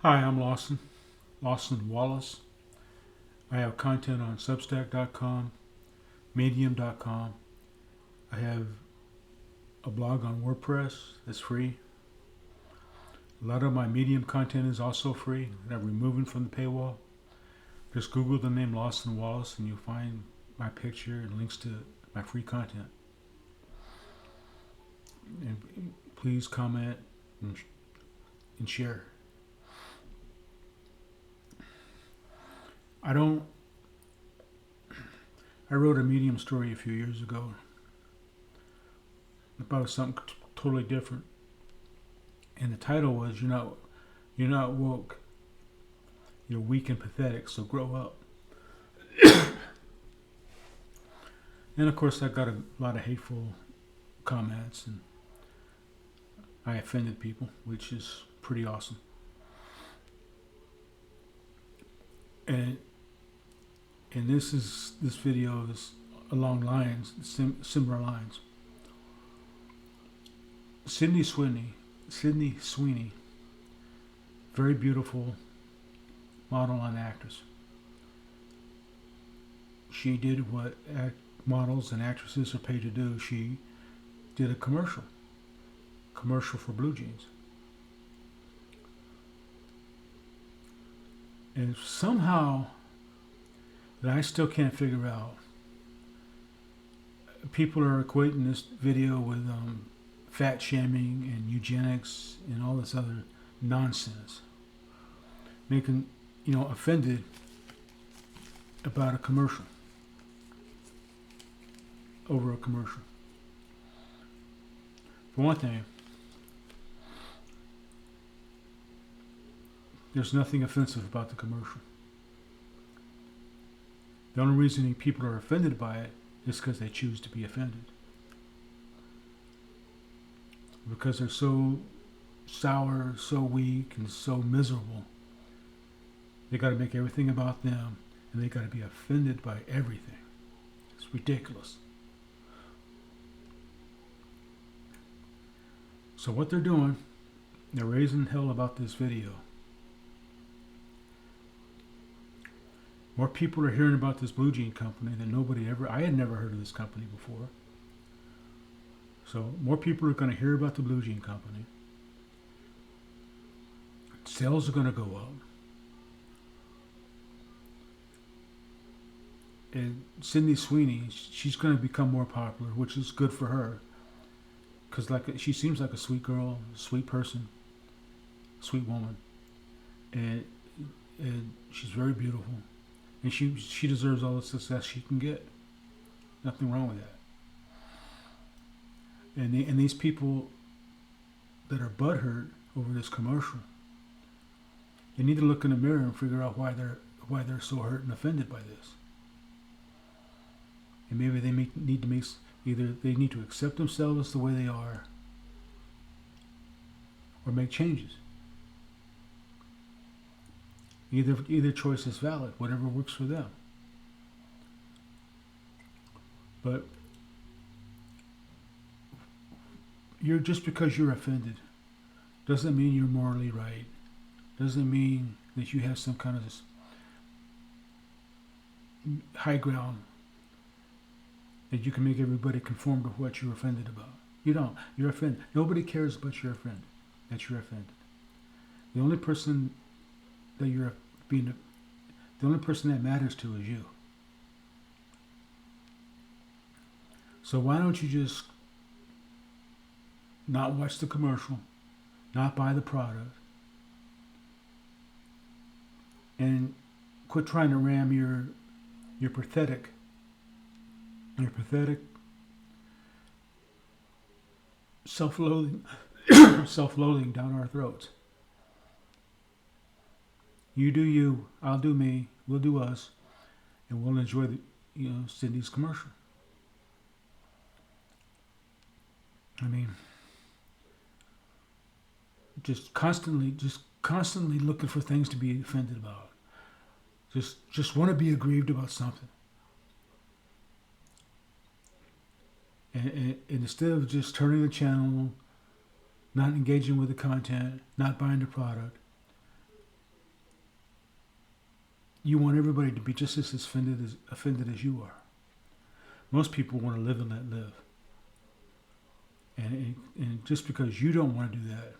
Hi, I'm Lawson Wallace. I have content on Substack.com, Medium.com. I have a blog on WordPress that's free. A lot of my Medium content is also free, and I'm removing from the paywall. Just Google the name Lawson Wallace and you'll find my picture and links to my free content. And please comment and share. I don't. I wrote a Medium story a few years ago about something totally different, and the title was "You're not woke. You're weak and pathetic. So grow up." And of course, I got a lot of hateful comments, and I offended people, which is pretty awesome. And this video is along lines, similar lines. Sydney Sweeney, very beautiful model and actress. She did what models and actresses are paid to do. She did a commercial for blue jeans. And somehow, that I still can't figure out, people are equating this video with fat shaming and eugenics and all this other nonsense, making offended about a commercial, over a commercial. For one thing, there's nothing offensive about the commercial. The only reason people are offended by it is because they choose to be offended. Because they're so sour, so weak, and so miserable. They got to make everything about them, and they got to be offended by everything. It's ridiculous. So what they're doing, they're raising hell about this video. More people are hearing about this blue jean company than I had never heard of this company before. So more people are going to hear about the blue jean company. Sales are going to go up. And Sydney Sweeney, she's going to become more popular, which is good for her. Because she seems like a sweet girl, sweet person, sweet woman. And she's very beautiful. And she deserves all the success she can get. Nothing wrong with that. And these people that are butthurt over this commercial, they need to look in the mirror and figure out why they're so hurt and offended by this. And maybe they either they need to accept themselves the way they are, or make changes. Either choice is valid, whatever works for them. But just because you're offended doesn't mean you're morally right. Doesn't mean that you have some kind of this high ground that you can make everybody conform to what you're offended about. You don't. You're offended. Nobody cares about your friend. That you're offended. The only person that the only person that matters to is you. So why don't you just not watch the commercial, not buy the product, and quit trying to ram your pathetic self-loathing down our throats. You do you, I'll do me, we'll do us, and we'll enjoy Sydney's commercial. I mean, just constantly looking for things to be offended about. Just want to be aggrieved about something. And instead of just turning the channel, not engaging with the content, not buying the product, you want everybody to be just as offended as you are. Most people want to live and let live. And just because you don't want to do that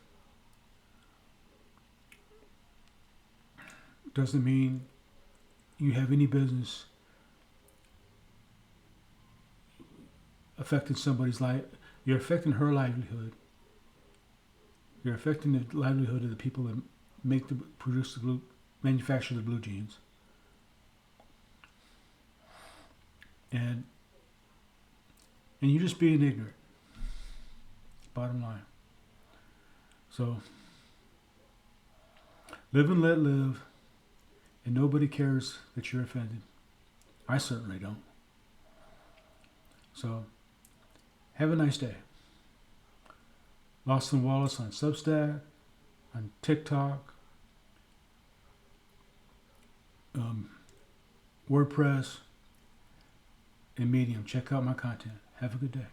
doesn't mean you have any business affecting somebody's life. You're affecting her livelihood. You're affecting the livelihood of the people that manufacture the blue jeans. And you're just being ignorant. Bottom line. So, live and let live, and nobody cares that you're offended. I certainly don't. So, have a nice day. Lawson Wallace on Substack, on TikTok, WordPress, and Medium. Check out my content. Have a good day.